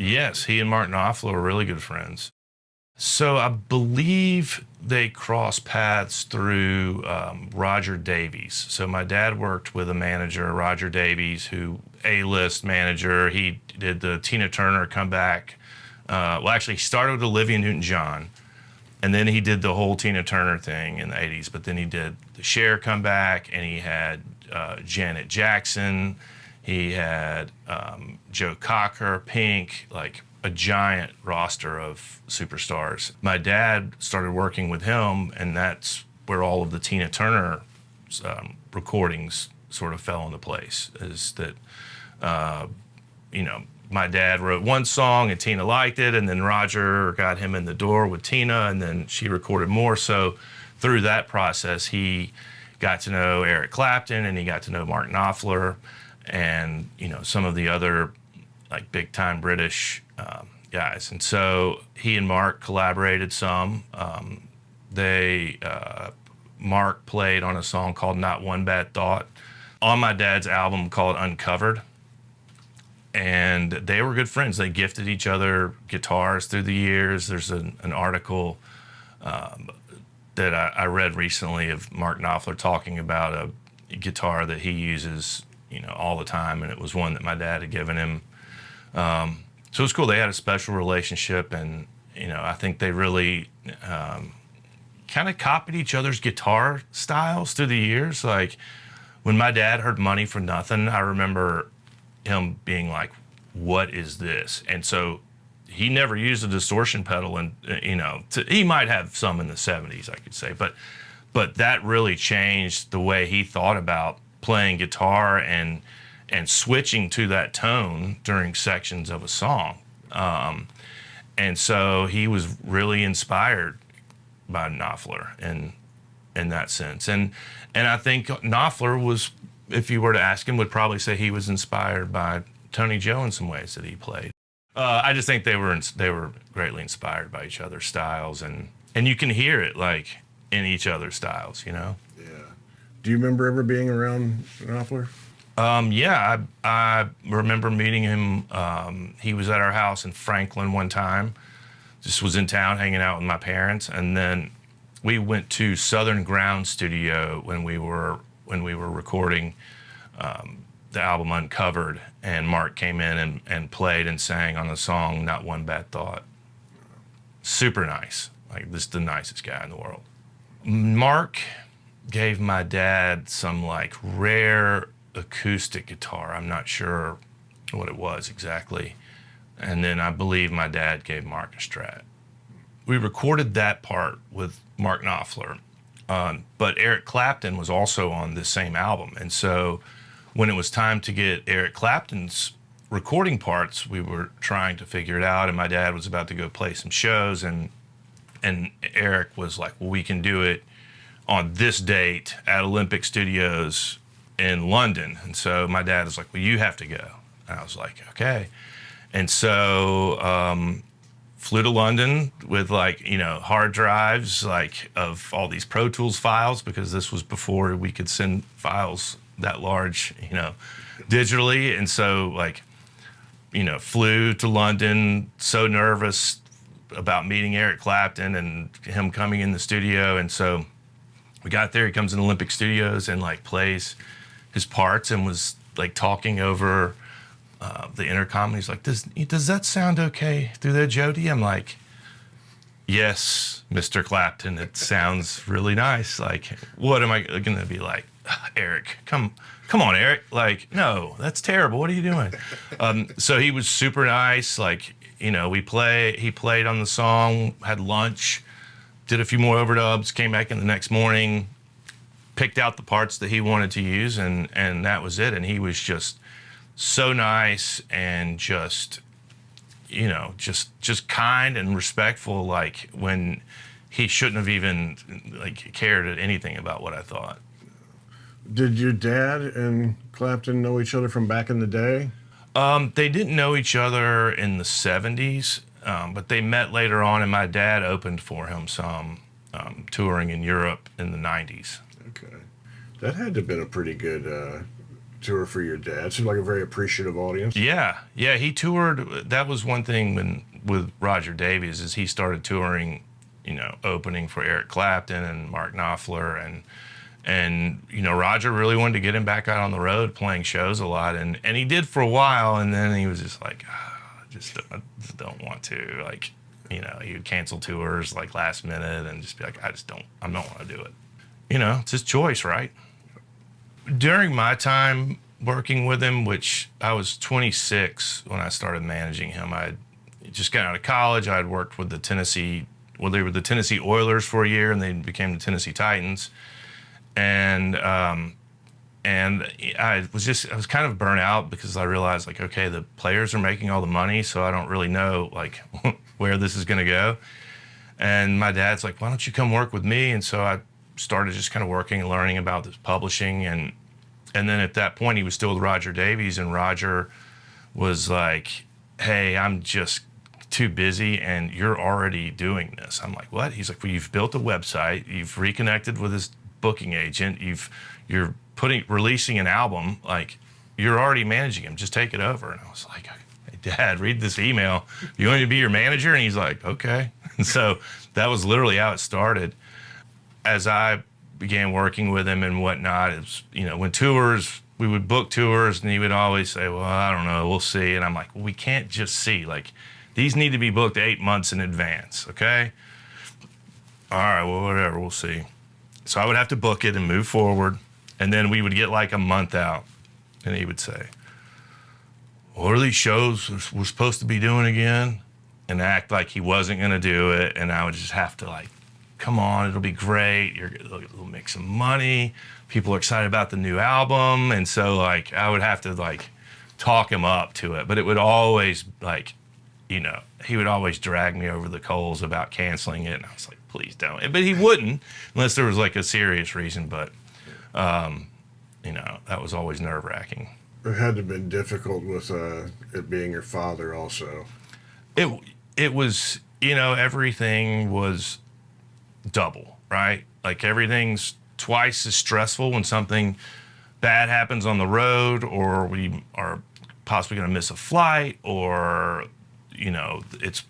Yes, he and Mark Knopfler were really good friends. So I believe they crossed paths through Roger Davies. So my dad worked with a manager, Roger Davies, who A-list manager. He did the Tina Turner comeback. Well, actually, he started with Olivia Newton-John, and then he did the whole Tina Turner thing in the 80s. But then he did the Cher comeback, and he had Janet Jackson. He had Joe Cocker, Pink, like a giant roster of superstars. My dad started working with him, and that's where all of the Tina Turner recordings sort of fell into place. Is that, my dad wrote one song and Tina liked it, and then Roger got him in the door with Tina, and then she recorded more. So through that process, he got to know Eric Clapton, and he got to know Mark Knopfler, and some of the other like big time British guys. And so he and Mark collaborated some. Mark played on a song called Not One Bad Thought on my dad's album called Uncovered. And they were good friends. They gifted each other guitars through the years. There's an article that I read recently of Mark Knopfler talking about a guitar that he uses all the time, and it was one that my dad had given him. So it was cool. They had a special relationship, and I think they really kind of copied each other's guitar styles through the years. Like when my dad heard Money for Nothing, I remember him being like, "What is this?" And so he never used a distortion pedal, and he might have some in the 70s, I could say, but that really changed the way he thought about playing guitar and switching to that tone during sections of a song. And so he was really inspired by Knopfler in that sense. And I think Knopfler was, if you were to ask him, would probably say he was inspired by Tony Joe in some ways that he played. I just think they were greatly inspired by each other's styles, and you can hear it like in each other's styles, Yeah. Do you remember ever being around Knopfler? Yeah, I remember meeting him. He was at our house in Franklin one time. Just was in town hanging out with my parents, and then we went to Southern Ground Studio when we were recording the album Uncovered, and Mark came in and played and sang on the song Not One Bad Thought. Super nice, like this is the nicest guy in the world. Mark gave my dad some like rare acoustic guitar. I'm not sure what it was exactly. And then I believe my dad gave Mark a Strat. We recorded that part with Mark Knopfler, but Eric Clapton was also on this same album. And so when it was time to get Eric Clapton's recording parts, we were trying to figure it out, and my dad was about to go play some shows, and Eric was like, well, we can do it on this date at Olympic Studios in London. And so my dad was like, well, you have to go. And I was like, okay. And so flew to London with hard drives of all these Pro Tools files, because this was before we could send files that large, digitally. And so flew to London, so nervous about meeting Eric Clapton and him coming in the studio. And so we got there, he comes in Olympic Studios and plays his parts and was talking over the intercom. And he's like, does that sound okay through there, Jody? I'm like, yes, Mr. Clapton, it sounds really nice. What am I gonna be like? Eric, come on, Eric. No, that's terrible. What are you doing? So he was super nice. He played on the song, had lunch, did a few more overdubs, came back in the next morning, picked out the parts that he wanted to use, and that was it. And he was just so nice and just kind and respectful, when he shouldn't have even cared anything about what I thought. Did your dad and Clapton know each other from back in the day? They didn't know each other in the 70s, but they met later on, and my dad opened for him some touring in Europe in the 90s. Okay. That had to have been a pretty good tour for your dad. Seemed like a very appreciative audience. Yeah, he toured. That was one thing with Roger Davies is he started touring, opening for Eric Clapton and Mark Knopfler, and Roger really wanted to get him back out on the road playing shows a lot, and he did for a while, and then he was just like, I just don't want to, like, he would cancel tours like last minute and just be like, I don't want to do it. It's his choice, right? During my time working with him, which I was 26 when I started managing him, I just got out of college. I had worked with they were the Tennessee Oilers for a year, and they became the Tennessee Titans. And I was kind of burnt out because I realized, like, okay, the players are making all the money, so I don't really know, like, where this is going to go. And my dad's like, why don't you come work with me? And so I started just kind of working and learning about this publishing. And then at that point, he was still with Roger Davies, and Roger was like, hey, I'm just too busy, and you're already doing this. I'm like, what? He's like, well, you've built a website, you've reconnected with this booking agent, you're releasing an album, like, you're already managing him, just take it over. And I was like, hey, Dad, read this email. You want me to be your manager? And he's like, okay. And so that was literally how it started. As I began working with him and whatnot, it was, when tours, we would book tours, and he would always say, well, I don't know, we'll see. And I'm like, well, we can't just see. Like, these need to be booked 8 months in advance, okay? All right, well, whatever, we'll see. So I would have to book it and move forward, and then we would get like a month out, and he would say, what are these shows we're supposed to be doing again? And act like he wasn't going to do it, and I would just have to, like, come on, it'll be great. You'll make some money. People are excited about the new album. And so, like, I would have to, like, talk him up to it. But it would always, like, he would always drag me over the coals about canceling it. And I was like, please don't. But he wouldn't unless there was, like, a serious reason. But, that was always nerve-wracking. It had to have been difficult with it being your father also. It was, everything was double, right? Like, everything's twice as stressful when something bad happens on the road, or we are possibly going to miss a flight, or it's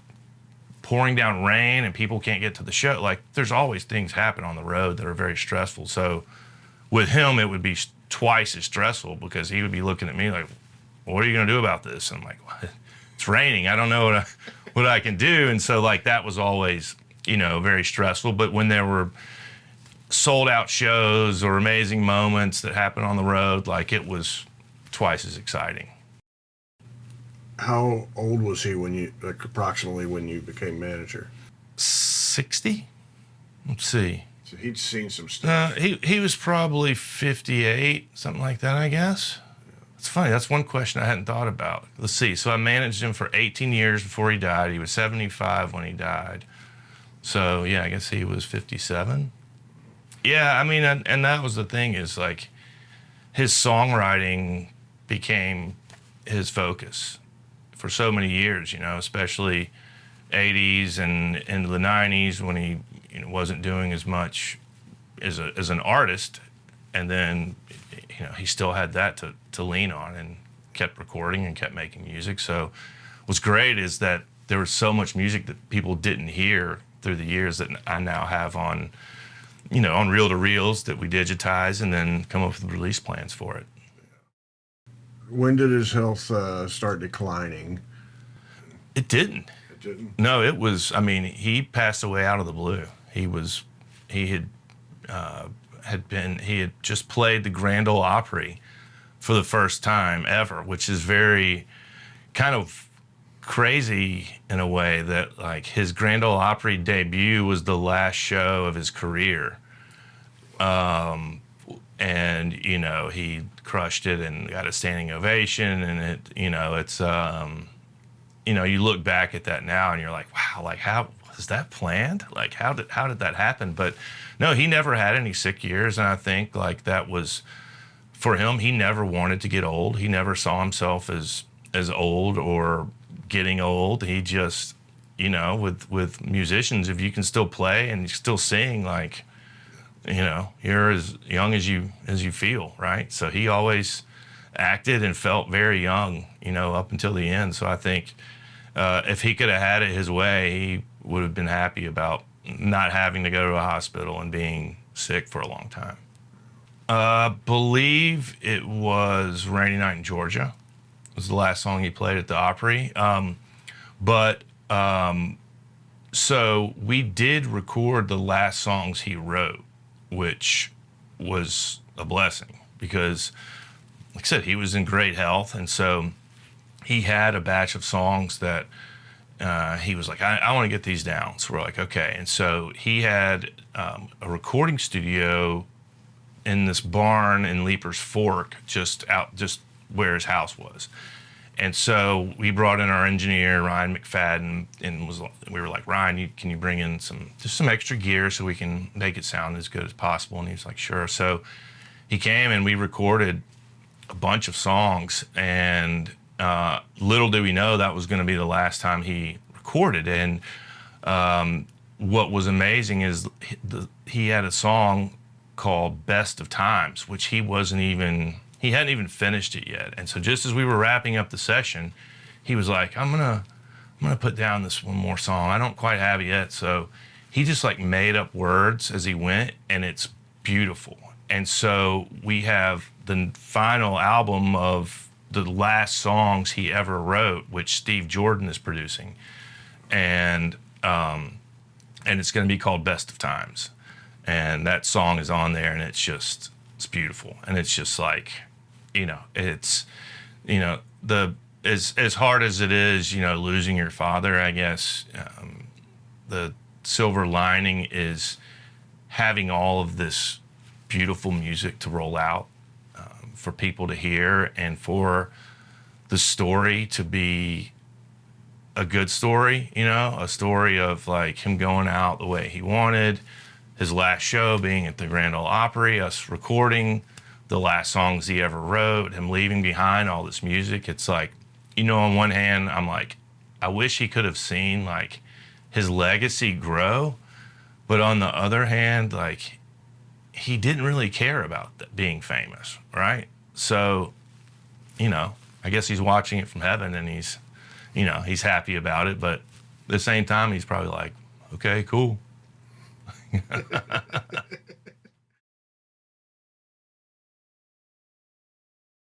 pouring down rain and people can't get to the show. Like, there's always things happen on the road that are very stressful. So with him, it would be twice as stressful because he would be looking at me like, what are you going to do about this? And I'm like, what? It's raining. I don't know what I can do. And so, like, that was always very stressful. But when there were sold out shows or amazing moments that happened on the road, like, it was twice as exciting. How old was he approximately when you became manager? 60? Let's see. So he'd seen some stuff. He was probably 58, something like that, I guess. It's funny. That's one question I hadn't thought about. Let's see. So I managed him for 18 years before he died. He was 75 when he died. So, yeah, I guess he was 57. Yeah, I mean, and that was the thing is, like, his songwriting became his focus for so many years, especially 80s and into the 90s when he wasn't doing as much as an artist. And then, he still had that to lean on and kept recording and kept making music. So what's great is that there was so much music that people didn't hear through the years that I now have on reel-to-reels that we digitize and then come up with release plans for it. When did his health start declining? It didn't. It didn't? No, it was, he passed away out of the blue. He had just played the Grand Ole Opry for the first time ever, which is very kind of crazy in a way that, like, his Grand Ole Opry debut was the last show of his career. And, he crushed it and got a standing ovation, and it's, you look back at that now and you're like, wow, like, how was that planned? Like, how did that happen? But no, he never had any sick years. And I think, like, that was, for him, he never wanted to get old. He never saw himself as old or getting old. He just, with musicians, if you can still play and still sing, like, you're as young as you feel, right? So he always acted and felt very young, up until the end. So I think if he could have had it his way, he would have been happy about not having to go to a hospital and being sick for a long time. I believe it was Rainy Night in Georgia. It was the last song he played at the Opry. So we did record the last songs he wrote, which was a blessing because, like I said, he was in great health. And so he had a batch of songs that he was like, I want to get these down. So we're like, okay. And so he had a recording studio in this barn in Leaper's Fork, just where his house was. And so we brought in our engineer, Ryan McFadden, and we were like, Ryan, can you bring in some extra gear so we can make it sound as good as possible? And he was like, sure. So he came and we recorded a bunch of songs, and little did we know that was going to be the last time he recorded. And what was amazing is he had a song called Best of Times, which he hadn't even finished it yet. And so just as we were wrapping up the session, he was like, I'm gonna put down this one more song. I don't quite have it yet. So he just like made up words as he went, and it's beautiful. And so we have the final album of the last songs he ever wrote, which Steve Jordan is producing. And it's gonna be called Best of Times. And that song is on there, and it's beautiful. And it's just like, it's, as hard as it is, losing your father, I guess, the silver lining is having all of this beautiful music to roll out for people to hear, and for the story to be a good story, a story of like him going out the way he wanted, his last show being at the Grand Ole Opry, us recording the last songs he ever wrote, him leaving behind all this music. It's like, on one hand, I'm like, I wish he could have seen like his legacy grow. But on the other hand, like, he didn't really care about being famous, right? So, I guess he's watching it from heaven, and he's happy about it. But at the same time, he's probably like, okay, cool.